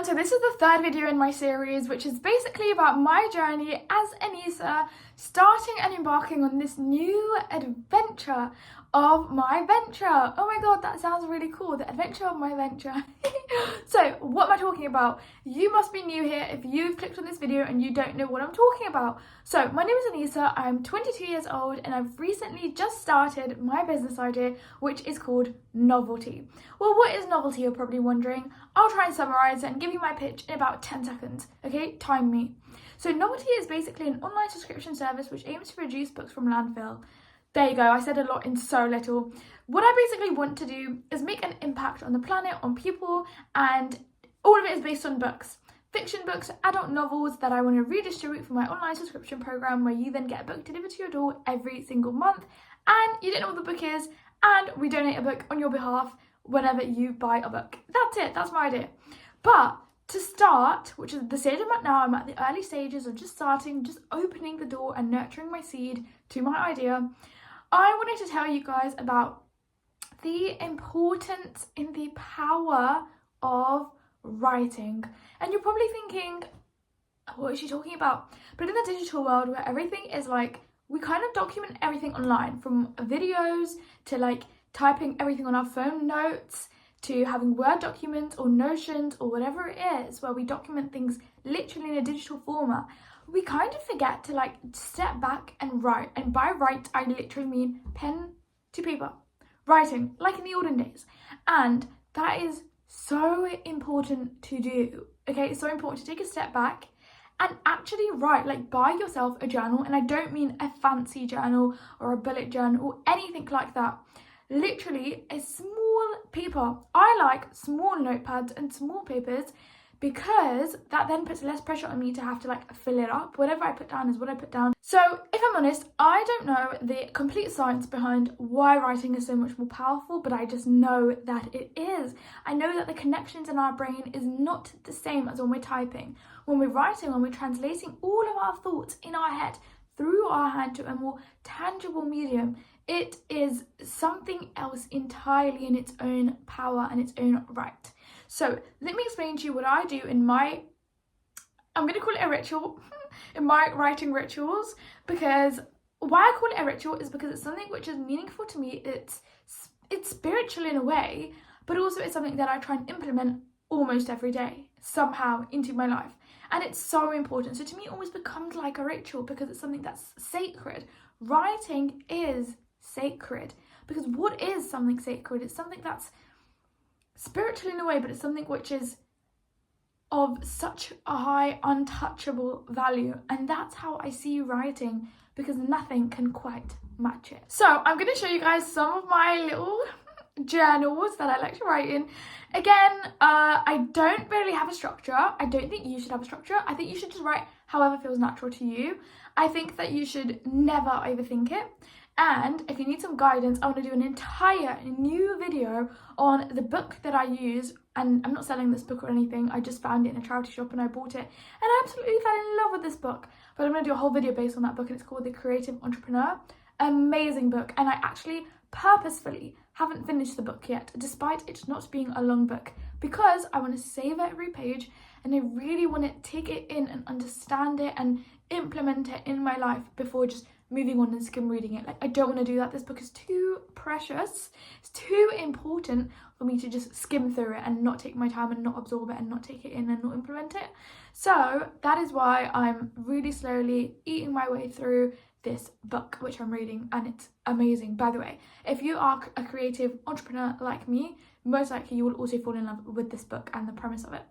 everyone, so this is the third video in my series, which is basically about my journey as Anissa starting and embarking on this new adventure of my venture. Oh my god, that sounds really cool, the adventure of my venture. So what am I talking about? You must be new here if you've clicked on this video and you don't know what I'm talking about. So my name is Anissa, I'm 22 years old and I've recently just started my business idea, which is called Novelty. Well, what is Novelty, you're probably wondering? I'll try and summarize it and give you my pitch in about 10 seconds, okay? Time me. So Novelty is basically an online subscription service which aims to reduce books from landfill. There you go, I said a lot in so little. What I basically want to do is make an impact on the planet, on people, and all of it is based on books. Fiction books, adult novels that I want to redistribute for my online subscription program, where you then get a book delivered to your door every single month, and you don't know what the book is, and we donate a book on your behalf whenever you buy a book. That's it, that's my idea. But to start, which is the stage I'm at now, I'm at the early stages of just starting, just opening the door and nurturing my seed to my idea. I wanted to tell you guys about the importance in the power of writing. And you're probably thinking, what is she talking about? But in the digital world where everything is like, we kind of document everything online, from videos to like typing everything on our phone notes to having Word documents or Notions or whatever it is, where we document things literally in a digital format. We kind of forget to like step back and write. And by write, I literally mean pen to paper. Writing, like in the olden days. And that is so important to do. Okay, it's so important to take a step back and actually write. Like, buy yourself a journal. And I don't mean a fancy journal or a bullet journal or anything like that. Literally a small paper. I like small notepads and small papers because that then puts less pressure on me to have to like fill it up. Whatever I put down is what I put down. So if I'm honest, I don't know the complete science behind why writing is so much more powerful, but I just know that it is. I know that the connections in our brain is not the same as when we're typing. When we're writing, when we're translating all of our thoughts in our head through our hand to a more tangible medium, it is something else entirely in its own power and its own right. So let me explain to you what I do in my, I'm going to call it a ritual, in my writing rituals, because why I call it a ritual is because it's something which is meaningful to me. It's spiritual in a way, but also it's something that I try and implement almost every day somehow into my life. And it's so important. So to me, it almost becomes like a ritual because it's something that's sacred. Writing is sacred, because what is something sacred? It's something that's spiritual in a way, but it's something which is of such a high untouchable value, and that's how I see writing, because nothing can quite match it. So I'm going to show you guys some of my little journals that I like to write in. Again, I don't really have a structure. I don't think you should have a structure. I think you should just write however feels natural to you. I think that you should never overthink it. And if you need some guidance, I want to do an entire new video on the book that I use. And I'm not selling this book or anything. I just found it in a charity shop and I bought it. And I absolutely fell in love with this book. But I'm going to do a whole video based on that book, and it's called The Creative Entrepreneur. Amazing book. And I actually purposefully haven't finished the book yet, despite it not being a long book, because I want to savor every page and I really want to take it in and understand it and implement it in my life before just moving on and skim reading it. Like, I don't want to do that. This book is too precious. It's too important for me to just skim through it and not take my time and not absorb it and not take it in and not implement it. So that is why I'm really slowly eating my way through this book, which I'm reading, and it's amazing. By the way, if you are a creative entrepreneur like me, most likely you will also fall in love with this book and the premise of it.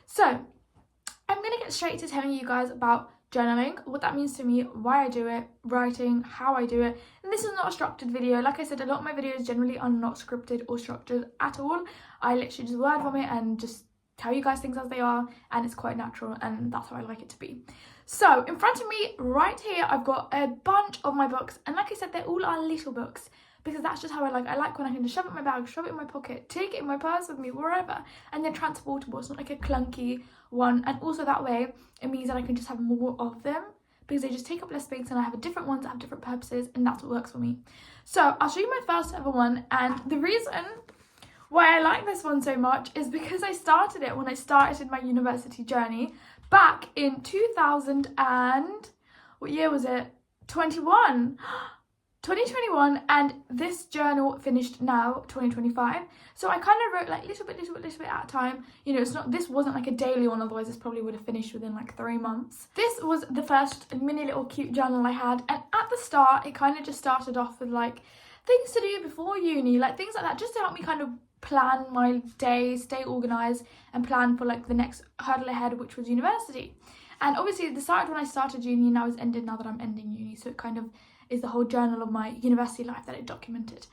So I'm going to get straight to telling you guys about journaling, what that means to me, why I do it, writing, how I do it. And this is not a structured video. Like I said, a lot of my videos generally are not scripted or structured at all. I literally just word vomit and just tell you guys things as they are, and it's quite natural, and that's how I like it to be. So in front of me right here, I've got a bunch of my books, and like I said, they all are little books, because that's just how I like. I like when I can just shove it in my bag, shove it in my pocket, take it in my purse with me, wherever, and they're transportable. It's not like a clunky one. And also that way, it means that I can just have more of them, because they just take up less space and I have different ones that have different purposes, and that's what works for me. So I'll show you my first ever one, and the reason Why I like this one so much is because I started it when I started my university journey back in 2000 and, what year was it? 2021, and this journal finished now, 2025. So I kind of wrote like little bit at a time. You know, this wasn't like a daily one, otherwise this probably would have finished within like 3 months. This was the first mini little cute journal I had, and at the start it kind of just started off with like things to do before uni, like things like that, just to help me kind of plan my day, stay organised, and plan for like the next hurdle ahead, which was university. And obviously it started when I started uni, now it's ended now that I'm ending uni, so it kind of is the whole journal of my university life that it documented.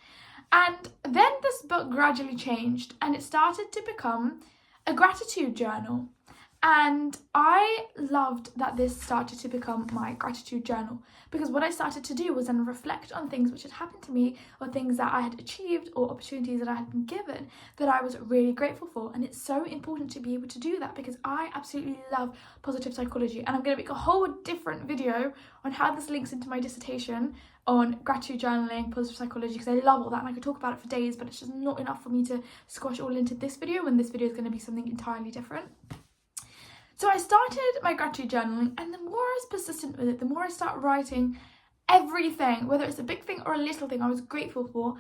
And then this book gradually changed and it started to become a gratitude journal. And I loved that this started to become my gratitude journal, because what I started to do was then reflect on things which had happened to me, or things that I had achieved, or opportunities that I had been given that I was really grateful for. And it's so important to be able to do that, because I absolutely love positive psychology, and I'm going to make a whole different video on how this links into my dissertation on gratitude journaling, positive psychology, because I love all that and I could talk about it for days, but it's just not enough for me to squash all into this video, and this video is going to be something entirely different. So I started my gratitude journaling, and the more I was persistent with it, the more I started writing everything, whether it's a big thing or a little thing I was grateful for.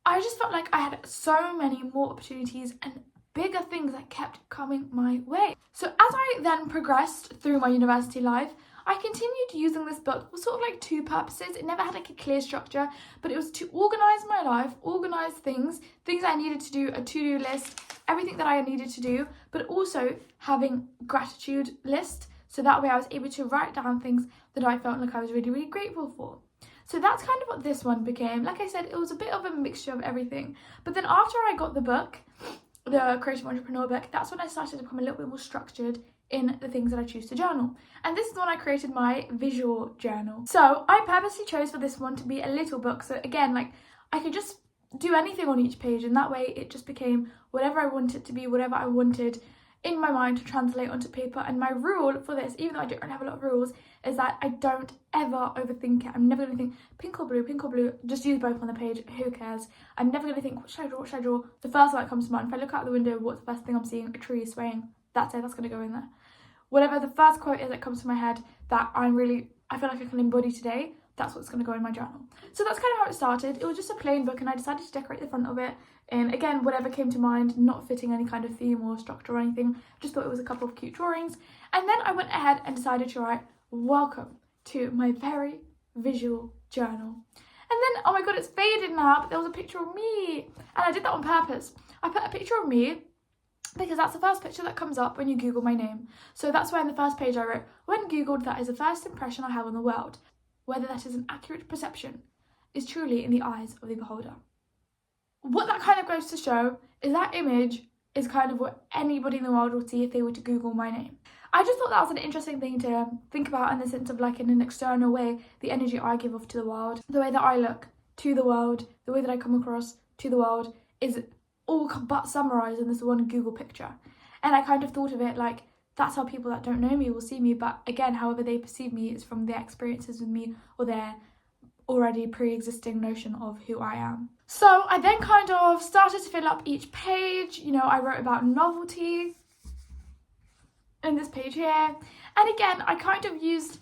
I just felt like I had so many more opportunities and bigger things that kept coming my way. So as I then progressed through my university life, I continued using this book for sort of like 2 purposes. It never had like a clear structure, but it was to organise my life, organise things I needed to do, a to-do list, everything that I needed to do, but also having gratitude list, so that way I was able to write down things that I felt like I was really, really grateful for. So that's kind of what this one became. Like I said, it was a bit of a mixture of everything. But then after I got the book, the Creative Entrepreneur book, that's when I started to become a little bit more structured in the things that I choose to journal. And this is when I created my visual journal. So I purposely chose for this one to be a little book. So again, like I could just do anything on each page, and that way it just became whatever I wanted it to be, whatever I wanted in my mind to translate onto paper. And my rule for this, even though I don't really have a lot of rules, is that I don't ever overthink it. I'm never going to think pink or blue, just use both on the page, who cares. I'm never going to think what should I draw, the first one that comes to mind. If I look out the window, what's the first thing I'm seeing? A tree swaying. That's it, that's going to go in there. Whatever the first quote is that comes to my head that I feel like I can embody today, that's what's going to go in my journal. So that's kind of how it started. It was just a plain book, and I decided to decorate the front of it in, again, whatever came to mind, not fitting any kind of theme or structure or anything. Just thought it was a couple of cute drawings. And then I went ahead and decided to write, welcome to my very visual journal. And then, oh my god, it's faded now, but there was a picture of me. And I did that on purpose. I put a picture of me because that's the first picture that comes up when you Google my name. So that's why in the first page I wrote, when Googled, that is the first impression I have on the world. Whether that is an accurate perception is truly in the eyes of the beholder. What that kind of goes to show is that image is kind of what anybody in the world would see if they were to Google my name. I just thought that was an interesting thing to think about, in the sense of like in an external way, the energy I give off to the world, the way that I look to the world, the way that I come across to the world is all but summarised in this one Google picture. And I kind of thought of it like, that's how people that don't know me will see me, but again, however they perceive me is from their experiences with me or their already pre-existing notion of who I am. So I then kind of started to fill up each page. You know, I wrote about novelty in this page here. And again, I kind of used,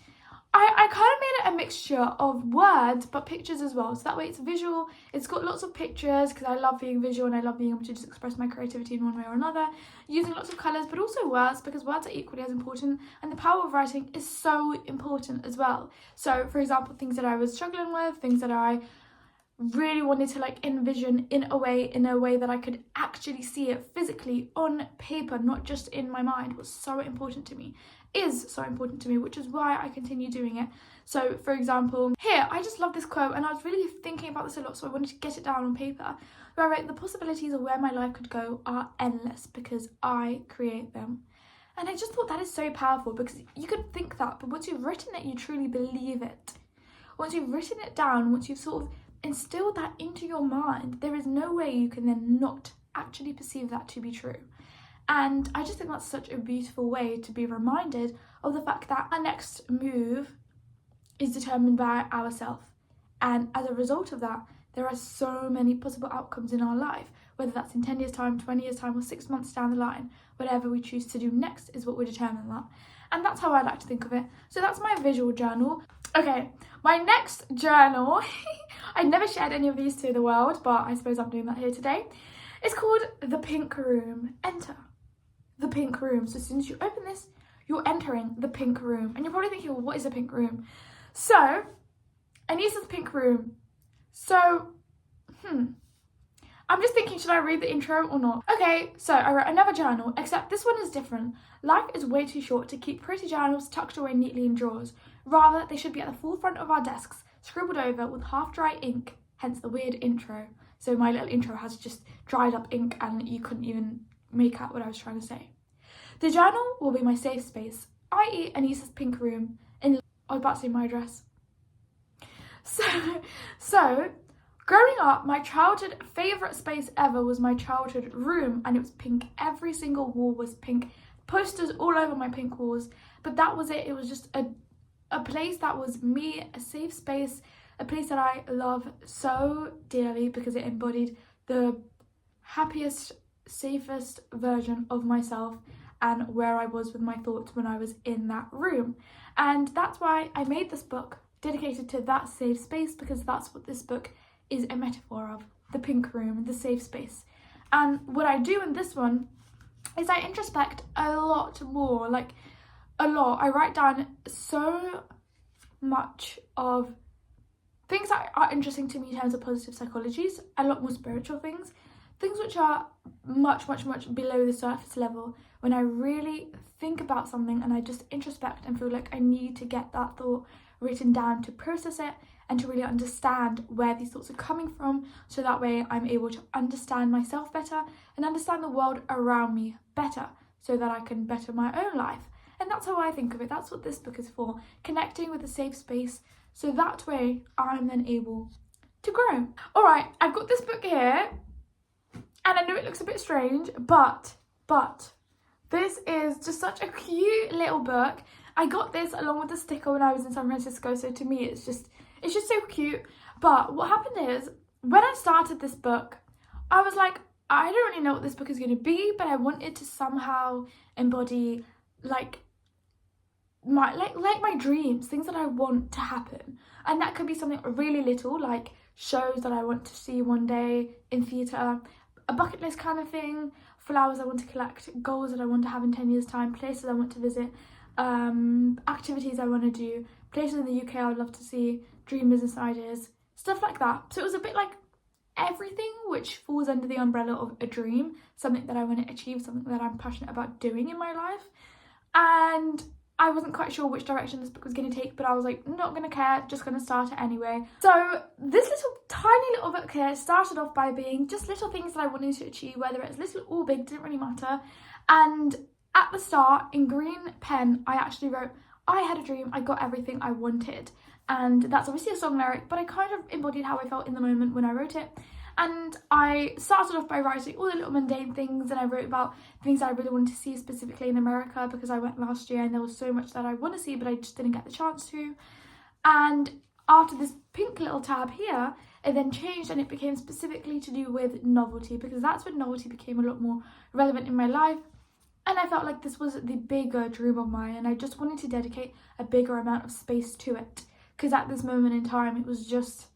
I kind of made it a mixture of words but pictures as well, so that way it's visual. It's got lots of pictures because I love being visual and I love being able to just express my creativity in one way or another, using lots of colours, but also words, because words are equally as important, and the power of writing is so important as well. So for example, things that I was struggling with, things that I really wanted to like envision in a way that I could actually see it physically on paper, not just in my mind, was so important to me, is so important to me, which is why I continue doing it. So for example, here, I just love this quote, and I was really thinking about this a lot, so I wanted to get it down on paper, where I wrote, the possibilities of where my life could go are endless because I create them. And I just thought that is so powerful, because you could think that, but once you've written it, you truly believe it. Once you've written it down, once you've sort of instilled that into your mind, there is no way you can then not actually perceive that to be true. And I just think that's such a beautiful way to be reminded of the fact that our next move is determined by ourselves. And as a result of that, there are so many possible outcomes in our life, whether that's in 10 years time, 20 years time, or 6 months down the line. Whatever we choose to do next is what will determine that. And that's how I like to think of it. So that's my visual journal. Okay, my next journal, I never shared any of these to the world, but I suppose I'm doing that here today. It's called The Pink Room. Enter the pink room. So as soon as you open this, you're entering the pink room. And you're probably thinking, well, what is a pink room? So, Anissa's pink room. So, I'm just thinking, should I read the intro or not? Okay, so I wrote another journal, except this one is different. Life is way too short to keep pretty journals tucked away neatly in drawers. Rather, they should be at the forefront of our desks, scribbled over with half-dry ink, hence the weird intro. So my little intro has just dried up ink and you couldn't even make out what I was trying to say. The journal will be my safe space, i.e. Anissa's pink room. I was about to say my address. So, growing up, my childhood favourite space ever was my childhood room, and it was pink. Every single wall was pink. Posters all over my pink walls. But that was it. It was just a place that was me, a safe space, a place that I love so dearly because it embodied the happiest, safest version of myself and where I was with my thoughts when I was in that room. And that's why I made this book dedicated to that safe space, because that's what this book is a metaphor of, the pink room, the safe space. And what I do in this one is I introspect a lot more, like a lot. I write down so much of things that are interesting to me in terms of positive psychologies, a lot more spiritual things which are much below the surface level. When I really think about something and I just introspect and feel like I need to get that thought written down to process it and to really understand where these thoughts are coming from, so that way I'm able to understand myself better and understand the world around me better, so that I can better my own life. And that's how I think of it. That's what this book is for, connecting with a safe space, so that way I'm then able to grow. All right, I've got this book here, and I know it looks a bit strange, but this is just such a cute little book. I got this along with the sticker when I was in San Francisco, so to me it's just so cute. But what happened is, when I started this book, I was like, I don't really know what this book is going to be, but I wanted to somehow embody like my dreams, things that I want to happen. And that could be something really little, like shows that I want to see one day in theatre, a bucket list kind of thing, flowers I want to collect, goals that I want to have in 10 years time, places I want to visit, activities I want to do, places in the UK I would love to see, dream business ideas, stuff like that. So it was a bit like everything which falls under the umbrella of a dream, something that I want to achieve, something that I'm passionate about doing in my life. And I wasn't quite sure which direction this book was going to take, but I was like, not going to care, just going to start it anyway. So this tiny little book here started off by being just little things that I wanted to achieve, whether it's little or big, didn't really matter. And at the start, in green pen, I actually wrote, I had a dream, I got everything I wanted. And that's obviously a song lyric, but I kind of embodied how I felt in the moment when I wrote it. And I started off by writing all the little mundane things, and I wrote about things that I really wanted to see, specifically in America, because I went last year and there was so much that I want to see, but I just didn't get the chance to. And after this pink little tab here, it then changed and it became specifically to do with novelty, because that's when novelty became a lot more relevant in my life. And I felt like this was the bigger dream of mine, and I just wanted to dedicate a bigger amount of space to it, because at this moment in time, it was just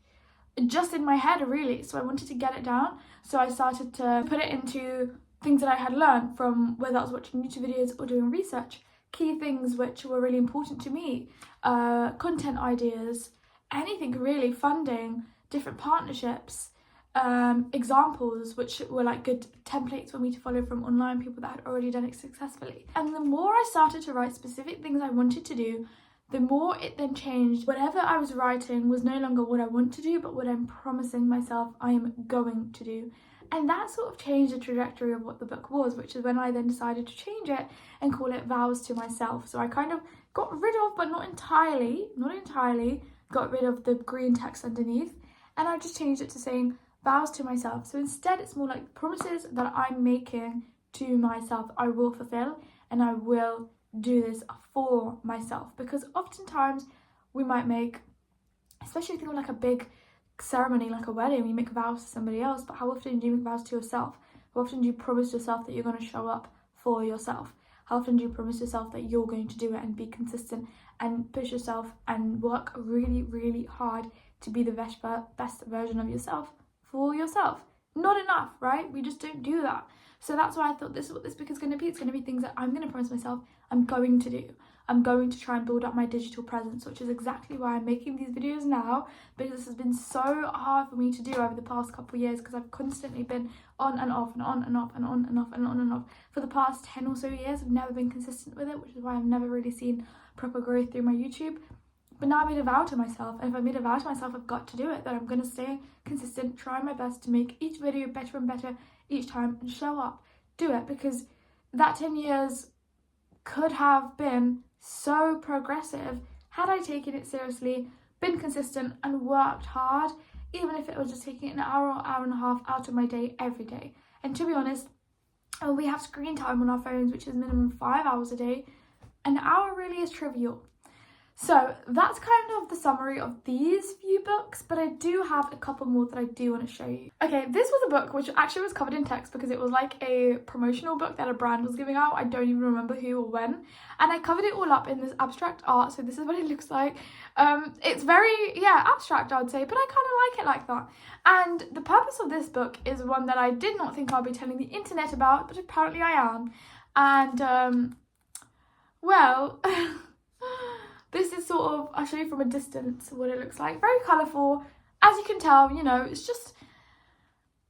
in my head, really. So I wanted to get it down. So I started to put it into things that I had learned from, whether I was watching YouTube videos or doing research, key things which were really important to me, content ideas, anything really, funding, different partnerships, examples which were like good templates for me to follow from online people that had already done it successfully. And the more I started to write specific things I wanted to do, the more it then changed. Whatever I was writing was no longer what I want to do, but what I'm promising myself I am going to do. And that sort of changed the trajectory of what the book was, which is when I then decided to change it and call it Vows to Myself. So I kind of got rid of, but not entirely, got rid of the green text underneath. And I just changed it to saying Vows to Myself. So instead it's more like promises that I'm making to myself. I will fulfill, and I will do this for myself, because oftentimes we might make, especially if you're like a big ceremony like a wedding, you make vows to somebody else, but how often do you make vows to yourself? How often do you promise yourself that you're going to show up for yourself? How often do you promise yourself that you're going to do it and be consistent and push yourself and work really, really hard to be the best version of yourself for yourself? Not enough, right? We just don't do that. So that's why I thought this is what this book is going to be. It's going to be things that I'm going to promise myself I'm going to do. I'm going to try and build up my digital presence, which is exactly why I'm making these videos now, because this has been so hard for me to do over the past couple of years, because I've constantly been on and off and on and off and on and off and on and off. For the past 10 or so years, I've never been consistent with it, which is why I've never really seen proper growth through my YouTube. But now I made a vow to myself, and if I made a vow to myself, I've got to do it, that I'm going to stay consistent, try my best to make each video better and better each time, and show up, do it, because that 10 years could have been so progressive had I taken it seriously, been consistent and worked hard, even if it was just taking an hour or hour and a half out of my day every day. And to be honest, when we have screen time on our phones, which is minimum 5 hours a day, an hour really is trivial. So that's kind of the summary of these few books, but I do have a couple more that I do want to show you. Okay, this was a book which actually was covered in text because it was like a promotional book that a brand was giving out. I don't even remember who or when. And I covered it all up in this abstract art, so this is what it looks like. It's very, abstract, I would say, but I kind of like it like that. And the purpose of this book is one that I did not think I'll be telling the internet about, but apparently I am. And, well... This is sort of, I'll show you from a distance what it looks like. Very colourful. As you can tell,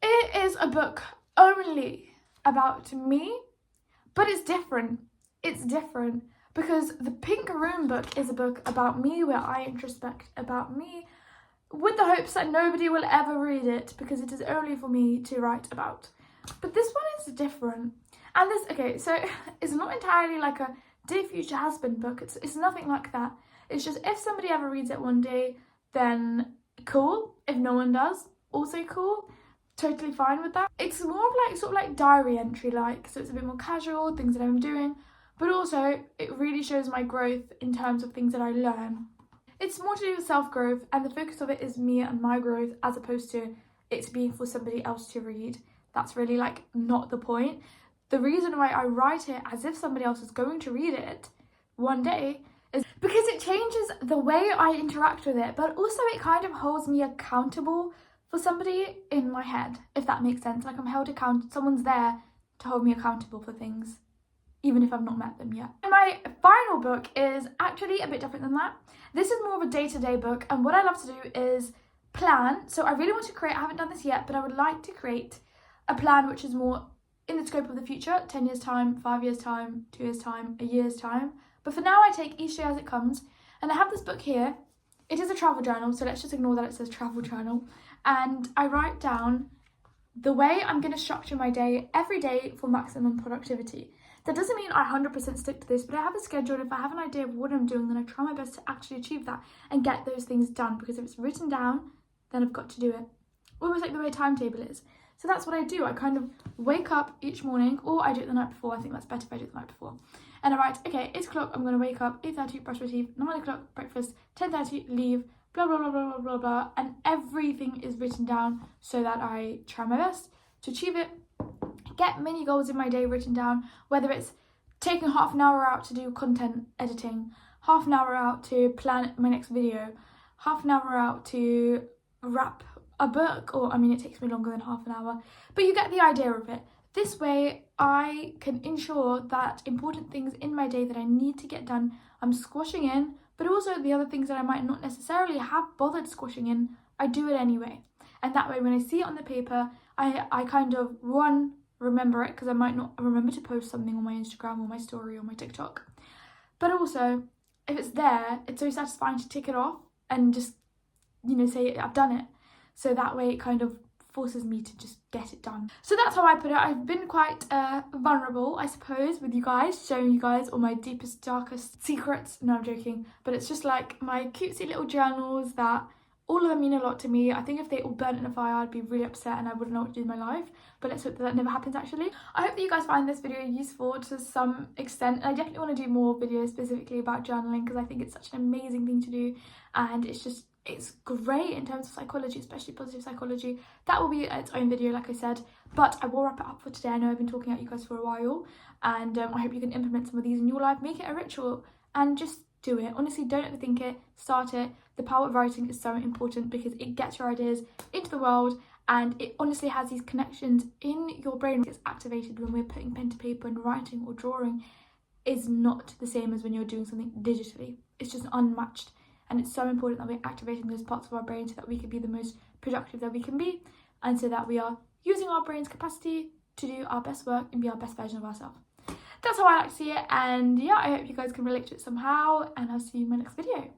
it is a book only about me, but it's different. It's different because the Pink Room book is a book about me, where I introspect about me with the hopes that nobody will ever read it because it is only for me to write about. But this one is different. And so it's not entirely like a Dear Future Husband book. It's nothing like that. It's just if somebody ever reads it one day, then cool. If no one does, also cool. Totally fine with that. It's more of like sort of like diary entry like, so it's a bit more casual, things that I'm doing, but also it really shows my growth in terms of things that I learn. It's more to do with self-growth, and the focus of it is me and my growth as opposed to it's being for somebody else to read. That's really like not the point. The reason why I write it as if somebody else is going to read it one day is because it changes the way I interact with it, but also it kind of holds me accountable for somebody in my head, if that makes sense. Like I'm held accountable, someone's there to hold me accountable for things, even if I've not met them yet. And my final book is actually a bit different than that. This is more of a day-to-day book, and what I love to do is plan. So I really want to create, I haven't done this yet, but I would like to create a plan which is more in the scope of the future, 10 years time, 5 years time, 2 years time, a year's time. But for now I take each day as it comes, and I have this book here. It is a travel journal, so let's just ignore that it says travel journal. And I write down the way I'm going to structure my day every day for maximum productivity. That doesn't mean I 100% stick to this, but I have a schedule, and if I have an idea of what I'm doing, then I try my best to actually achieve that and get those things done, because if it's written down, then I've got to do it. Almost like the way a timetable is. So that's what I do. I kind of wake up each morning, or I do it the night before. I think that's better if I do it the night before. And I write, okay, 8 o'clock, I'm going to wake up, 8:30, brush my teeth, 9 o'clock, breakfast, 10:30, leave, blah, blah, blah, blah, blah, blah, blah. And everything is written down so that I try my best to achieve it. Get many goals in my day written down, whether it's taking half an hour out to do content editing, half an hour out to plan my next video, half an hour out to wrap a book, or it takes me longer than half an hour, but you get the idea of it. This way I can ensure that important things in my day that I need to get done, I'm squashing in, but also the other things that I might not necessarily have bothered squashing in, I do it anyway. And that way when I see it on the paper, I kind of remember it, because I might not remember to post something on my Instagram or my story or my TikTok. But also, if it's there, it's so satisfying to tick it off and just, say I've done it. So that way it kind of forces me to just get it done. So that's how I put it. I've been quite vulnerable, I suppose, with you guys, showing you guys all my deepest, darkest secrets. No, I'm joking. But it's just like my cutesy little journals that all of them mean a lot to me. I think if they all burnt in a fire, I'd be really upset and I wouldn't know what to do with my life. But let's hope that never happens, actually. I hope that you guys find this video useful to some extent. And I definitely want to do more videos specifically about journaling, because I think it's such an amazing thing to do. And it's just it's great in terms of psychology, especially positive psychology. That will be its own video, like I said, but I will wrap it up for today. I know I've been talking at you guys for a while, and I hope you can implement some of these in your life. Make it a ritual and just do it. Honestly, don't overthink it, start it. The power of writing is so important because it gets your ideas into the world, and it honestly has these connections in your brain. It gets activated when we're putting pen to paper and writing or drawing. Is not the same as when you're doing something digitally. It's just unmatched. And it's so important that we're activating those parts of our brain so that we can be the most productive that we can be, and so that we are using our brain's capacity to do our best work and be our best version of ourselves. That's how I like to see it, and yeah, I hope you guys can relate to it somehow, and I'll see you in my next video.